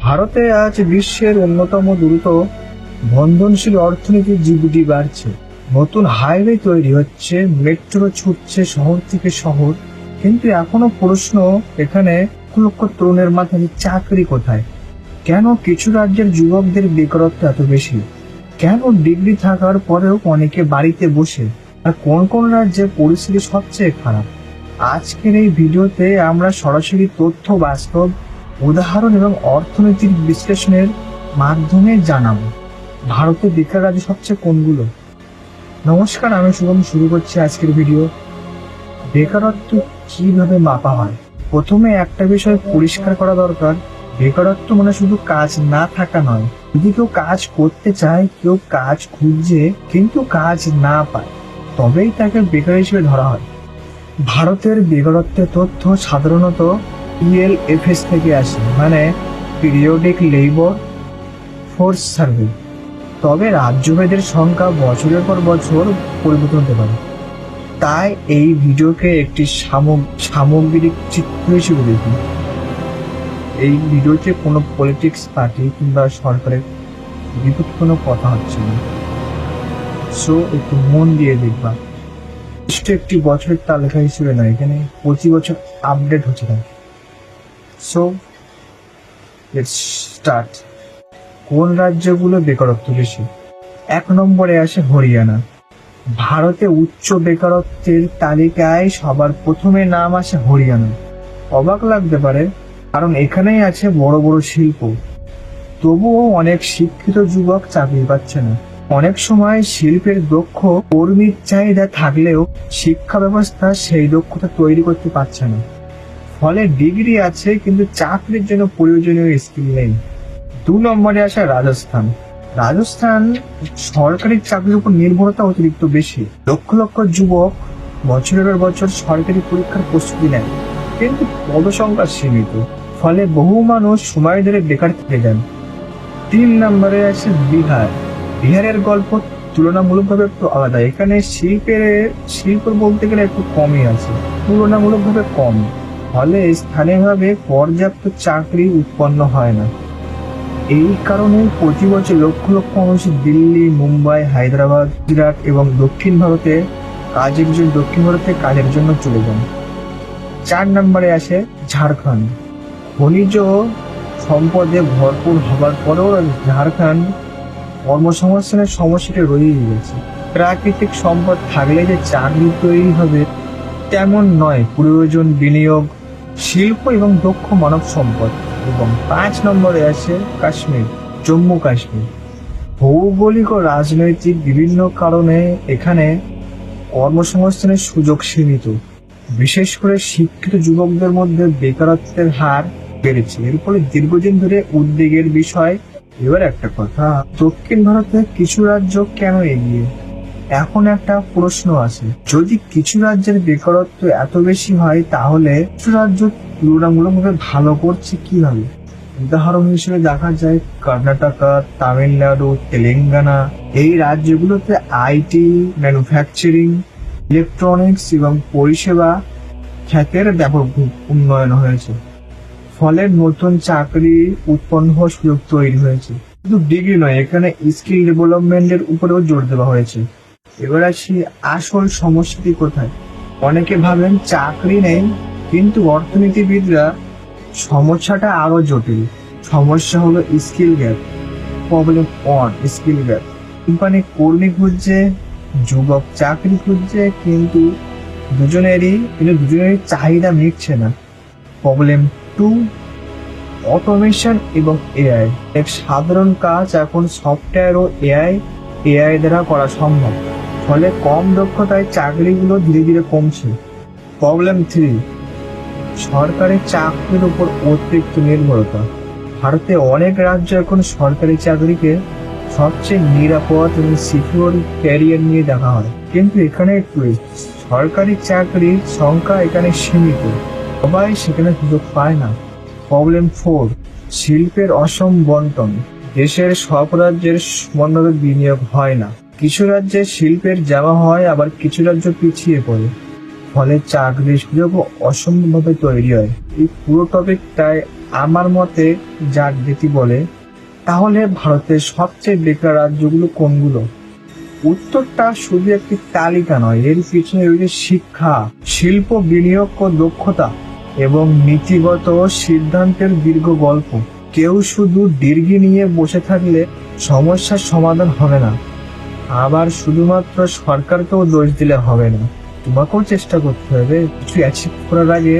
ভারতে আজ বিশ্বের অন্যতম দ্রুত বন্ধনশীল অর্থনীতির জিডিপি বাড়ছে। নতুন হাইওয়ে তৈরি হচ্ছে, মেট্রো ছুটছে শহর থেকে শহর। কিন্তু এখনো প্রশ্ন এখানে লক্ষ লক্ষ তরুণের মাথায় চাকরি কোথায়? কেন কিছু রাজ্যের যুবকদের বেকারত্ব এত বেশি? কেন ডিগ্রি থাকার পরেও অনেকে বাড়িতে বসে? আর কোন কোন রাজ্যে পরিস্থিতি সবচেয়ে খারাপ? আজকের এই ভিডিওতে আমরা সরাসরি তথ্য, বাস্তব উদাহরণ এবং অর্থনৈতিক বিশ্লেষণের মাধ্যমে জানাবো ভারতে বেকার রাজ্য সবচেয়ে কোনগুলো। নমস্কার, আমি শুভম। শুরু করছি আজকের ভিডিও। বেকারত্ব কিভাবে মাপা হয়? প্রথমে একটা বিষয় পরিষ্কার করা দরকার। বেকারত্ব মানে শুধু কাজ না থাকা নয়। যদি কেউ কাজ করতে চায়, কেউ কাজ খুঁজছে কিন্তু কাজ না পায়, তবেই তাকে বেকার হিসেবে ধরা হয়। ভারতের বেকারত্বের তথ্য সাধারণত PLFS থেকে আসে, মানে পিরিয়ডিক লেবার ফোর্স সার্ভে। তবে রাজ্যভেদের সংখ্যা বছরের পর বছর পরিবর্তন হতে পারে। তাই এই ভিডিওকে একটি সামগ্রিক চিত্র হিসেবে দেখুন। এই ভিডিওতে কোনো পলিটিক্স পার্টি কিংবা সরকারের বিপরীত কোনো কথা হচ্ছে না। সো একটু মন দিয়ে দেখবা। একটি বছরের তালিকা হিসেবে নয়, এখানে প্রতি বছর আপডেট হচ্ছে থাকে। So let's start. কোন রাজ্যগুলো বেকারত্ব বেশি? 1 নম্বরে আসে হরিয়ানা। ভারতে উচ্চ বেকারত্বের তালিকায় সবার প্রথমে নাম আসে হরিয়ানা। অবাক লাগতে পারে, কারণ এখানেই আছে বড় বড় শিল্প। তবুও অনেক শিক্ষিত যুবক চাকরি পাচ্ছে না। অনেক সময় শিল্পের দক্ষ কর্মীর চাহিদা থাকলেও শিক্ষা ব্যবস্থা সেই দক্ষতা তৈরি করতে পারছে না। ফলে ডিগ্রি আছে কিন্তু চাকরির জন্য প্রয়োজনীয় স্কিল নেই। 2 নম্বরে আসে রাজস্থান। রাজস্থান সরকারি চাকরির উপর নির্ভরতা অতিরিক্ত বেশি। লক্ষ লক্ষ যুবক বছরের পর বছর সরকারি পরীক্ষার প্রস্তুতি নেয়, কিন্তু পদসংখ্যা সীমিত। ফলে বহু মানুষ সময় ধরে বেকার থেকে যান। 3 নম্বরে আছে বিহার। বিহারের গল্প তুলনামূলকভাবে একটু আলাদা। এখানে শিল্প বলতে গেলে একটু কমই আছে, তুলনামূলকভাবে কম। ফলে স্থানীয়ভাবে পর্যাপ্ত চাকরি উৎপন্ন হয় না। এই কারণে প্রতি বছর লক্ষ লক্ষ মানুষ দিল্লি, মুম্বাই, হায়দ্রাবাদ, গুজরাট এবং দক্ষিণ ভারতে কাজের জন্য চলে যান। 4 নম্বরে আসে ঝাড়খণ্ড। খনিজ সম্পদে ভরপুর হবার পরেও ঝাড়খণ্ড কর্মসংস্থানের সমস্যাটা রয়েই গেছে। প্রাকৃতিক সম্পদ থাকলে যে চাকরি তৈরি হবে তেমন নয়। প্রয়োজন বিনিয়োগ, শিল্প এবং দক্ষ মানব সম্পদ। এবং 5 নম্বরে আছে কাশ্মীর, জম্মু কাশ্মীর। ভৌগোলিক ও রাজনৈতিক বিভিন্ন কারণে এখানে কর্মসংস্থানের সুযোগ সীমিত। বিশেষ করে শিক্ষিত যুবকদের মধ্যে বেকারত্বের হার বেড়েছে। এর ফলে দীর্ঘদিন ধরে উদ্বেগের বিষয়। এবার একটা কথা, দক্ষিণ ভারতে কিছু রাজ্য কেন এগিয়ে? এখন একটা প্রশ্ন আছে, যদি কিছু রাজ্যের বেকারত্ব এত বেশি হয়, তাহলে কিছু রাজ্য তুলনামূলকভাবে ভালো করছে কিভাবে? উদাহরণ হিসেবে দেখা যায় কর্ণাটকা, তামিলনাড়ু, তেলেঙ্গানা। এই রাজ্যগুলোতে আইটি, ম্যানুফ্যাকচারিং, ইলেকট্রনিক্স এবং পরিষেবা খাতের ব্যাপক উন্নয়ন হয়েছে। ফলে নতুন চাকরি উৎপন্ন হওয়ার সুযোগ তৈরি হয়েছে। শুধু ডিগ্রি নয়, এখানে স্কিল ডেভেলপমেন্টের উপরেও জোর দেওয়া হয়েছে। এবার আসি আসল সমস্যাটি কোথায়। অনেকে ভাবেন চাকরি নেই, কিন্তু অর্থনীতিবিদরা সমস্যাটা আরো জটিল। সমস্যা হলো skill gap. Problem 1, skill gap. Company কর্মী খুঁজছে, যুবক চাকরি খুঁজছে, কিন্তু দুজনেরই চাহিদা মিটছে না। প্রবলেম 2, অটোমেশন এবং এআই। এক সাধারণ কাজ এখন সফটওয়্যার ও এআই দ্বারা করা সম্ভব। ফলে কম দক্ষতায় চাকরিগুলো ধীরে ধীরে কমছে। প্রবলেম 3, সরকারি চাকরির উপর অতিরিক্ত নির্ভরতা। ভারতে অনেক রাজ্য এখন সরকারি চাকরিকে সবচেয়ে নিরাপদ এবং সিকিউর ক্যারিয়ার নিয়ে দেখা হয়, কিন্তু এখানে সরকারি চাকরির সংখ্যা এখানে সীমিত। সবাই সেখানে সুযোগ পায় না। প্রবলেম 4, শিল্পের অসম বন্টন। দেশের সব রাজ্যের সমানভাবে বিনিয়োগ হয় না। কিছু রাজ্যে শিল্পের যাওয়া হয়, আবার কিছু রাজ্য পিছিয়ে পড়ে। ফলে চাকরির সুযোগ অসম্ভবভাবে তৈরি হয়। এই পুরো টপিকটায় আমার মতে জাগৃতি বলে, তাহলে ভারতের সবচেয়ে বেকার রাজ্যগুলো কোনগুলো? উত্তরটা শুধু একটি তালিকা নয়, এর পিছনে রয়েছে শিক্ষা, শিল্প, বিনিয়োগ ও দক্ষতা এবং নীতিগত সিদ্ধান্তের দীর্ঘ গল্প। কেউ শুধু ডিগ্রি নিয়ে বসে থাকলে সমস্যার সমাধান হবে না, আবার শুধুমাত্র সরকারকেও দোষ দিলে হবে না। তোমাকেও চেষ্টা করতে হবে। কিছু অ্যাচিভ করার আগে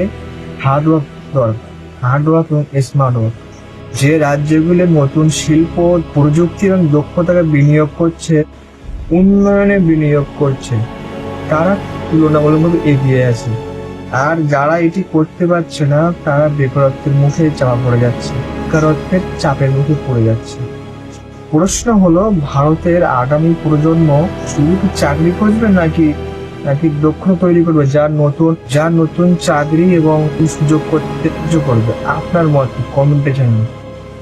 হার্ডওয়ার্ক দরকার, হার্ডওয়ার্ক এবং স্মার্ট ওয়ার্ক। যে রাজ্যগুলো নতুন শিল্প, প্রযুক্তি এবং দক্ষতাকে বিনিয়োগ করছে, উন্নয়নে বিনিয়োগ করছে, তারা তুলনামূলকভাবে এগিয়ে আছে। আর যারা এটি করতে পারছে না, তারা বেকারত্বের মুখে চাপা পড়ে যাচ্ছে, বেকারত্বের চাপের মুখে পড়ে যাচ্ছে। প্রশ্ন হলো, ভারতের আগামী প্রজন্ম শুধু কি চাকরি করবে নাকি নাকি দক্ষতা তৈরি করবে যার নতুন চাকরি এবং সুযোগ করতে সাহায্য করবে? আপনার মত কমেন্টে জানান।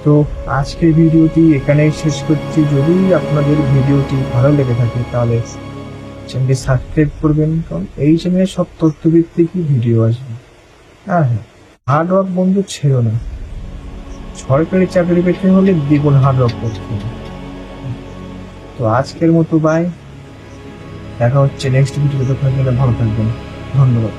তো আজকের ভিডিওটি এখানেই শেষ করছি। যদি আপনাদের ভিডিওটি ভালো লেগে থাকে তাহলে চ্যানেলটি সাবস্ক্রাইব করবেন, কারণ এই চ্যানেলে সব তথ্যভিত্তিক ভিডিও আসবে। হ্যাঁ, হার্ড ওয়ার্ক বন্ধু ছেড়ো না। সরকারি চাকরি পেতে হলে দ্বিগুণ হার্ড ওয়ার্ক করতে হবে। তো আজকের মতো বাই, দেখা হচ্ছে নেক্সট ভিডিওতে। ভালো থাকবেন, ধন্যবাদ।